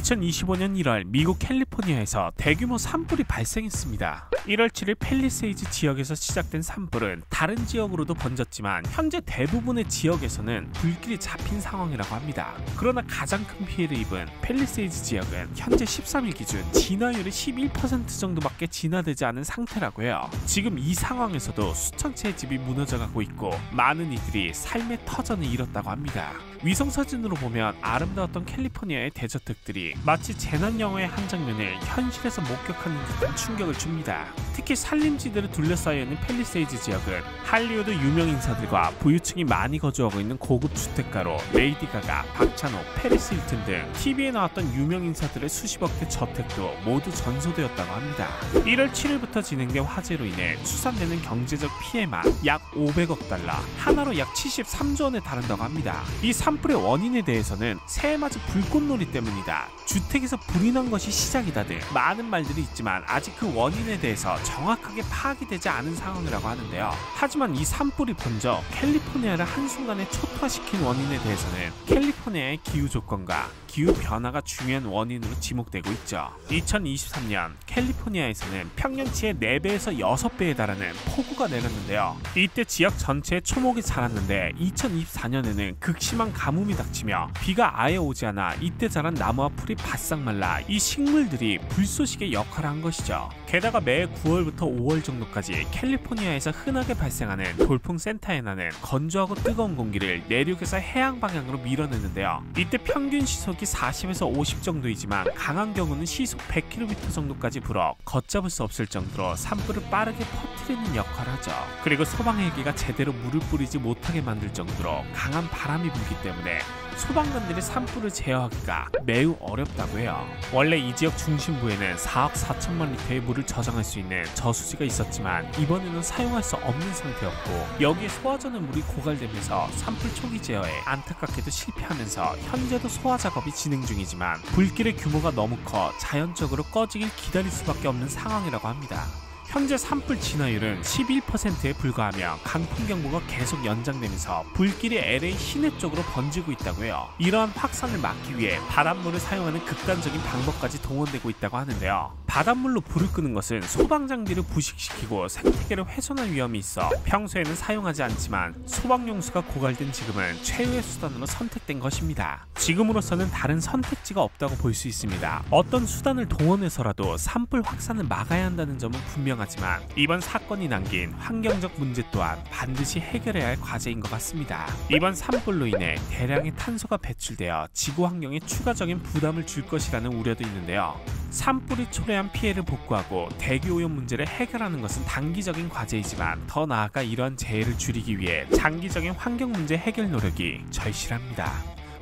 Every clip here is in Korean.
2025년 1월 미국 캘리포니아에서 대규모 산불이 발생했습니다. 1월 7일 팰리세이즈 지역에서 시작된 산불은 다른 지역으로도 번졌지만 현재 대부분의 지역에서는 불길이 잡힌 상황이라고 합니다. 그러나 가장 큰 피해를 입은 팰리세이즈 지역은 현재 13일 기준 진화율이 11% 정도밖에 진화되지 않은 상태라고 해요. 지금 이 상황에서도 수천 채의 집이 무너져가고 있고 많은 이들이 삶의 터전을 잃었다고 합니다. 위성사진으로 보면 아름다웠던 캘리포니아의 대저택들이 마치 재난 영화의 한 장면을 현실에서 목격하는 듯한 충격을 줍니다. 특히 산림지대로 둘러싸여 있는 팰리세이즈 지역은 할리우드 유명 인사들과 부유층이 많이 거주하고 있는 고급 주택가로 레이디 가가, 박찬호, 페리스 힐튼 등 TV에 나왔던 유명 인사들의 수십억 대 저택도 모두 전소되었다고 합니다. 1월 7일부터 진행된 화재로 인해 추산되는 경제적 피해만 약 500억 달러, 하나로 약 73조 원에 달한다고 합니다. 이 산불의 원인에 대해서는 새해 맞은 불꽃놀이 때문이다, 주택에서 불이 난 것이 시작이다 등 많은 말들이 있지만 아직 그 원인에 대해서 정확하게 파악이 되지 않은 상황이라고 하는데요. 하지만 이 산불이 번져 캘리포니아를 한순간에 초토화시킨 원인에 대해서는 캘리포니아의 기후 조건과 기후 변화가 중요한 원인으로 지목되고 있죠. 2023년 캘리포니아에서는 평년치의 4배에서 6배에 달하는 폭우가 내렸는데요. 이때 지역 전체에 초목이 자랐는데 2024년에는 극심한 가뭄이 닥치며 비가 아예 오지 않아 이때 자란 나무와 풀이 바싹 말라 이 식물들이 불쏘시개 역할을 한 것이죠. 게다가 매 9월부터 5월 정도까지 캘리포니아에서 흔하게 발생하는 돌풍 센타에나는 건조하고 뜨거운 공기를 내륙에서 해양 방향으로 밀어내는데요. 이때 평균 시속이 40에서 50 정도이지만 강한 경우는 시속 100km 정도까지 불어 걷잡을 수 없을 정도로 산불을 빠르게 퍼뜨리는 역할을 하죠. 그리고 소방헬기가 제대로 물을 뿌리지 못하게 만들 정도로 강한 바람이 불기 때문에 소방관들이 산불을 제어하기가 매우 어렵다고 해요. 원래 이 지역 중심부에는 4억 4천만 리터의 물을 저장할 수 있는 저수지가 있었지만 이번에는 사용할 수 없는 상태였고 여기에 소화전의 물이 고갈되면서 산불 초기 제어에 안타깝게도 실패하면서 현재도 소화 작업이 진행 중이지만 불길의 규모가 너무 커 자연적으로 꺼지길 기다릴 수밖에 없는 상황이라고 합니다. 현재 산불 진화율은 11%에 불과하며 강풍경보가 계속 연장되면서 불길이 LA 시내 쪽으로 번지고 있다고 해요. 이러한 확산을 막기 위해 바닷물을 사용하는 극단적인 방법까지 동원되고 있다고 하는데요. 바닷물로 불을 끄는 것은 소방장비를 부식시키고 생태계를 훼손할 위험이 있어 평소에는 사용하지 않지만 소방용수가 고갈된 지금은 최후의 수단으로 선택된 것입니다. 지금으로서는 다른 선택지가 없다고 볼 수 있습니다. 어떤 수단을 동원해서라도 산불 확산을 막아야 한다는 점은 분명하지만 이번 사건이 남긴 환경적 문제 또한 반드시 해결해야 할 과제인 것 같습니다. 이번 산불로 인해 대량의 탄소가 배출되어 지구 환경에 추가적인 부담을 줄 것이라는 우려도 있는데요. 산불이 초래한 피해를 복구하고 대기오염 문제를 해결하는 것은 단기적인 과제이지만 더 나아가 이러한 재해를 줄이기 위해 장기적인 환경 문제 해결 노력이 절실합니다.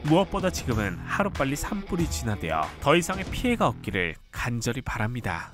무엇보다 지금은 하루빨리 산불이 진화되어 더 이상의 피해가 없기를 간절히 바랍니다.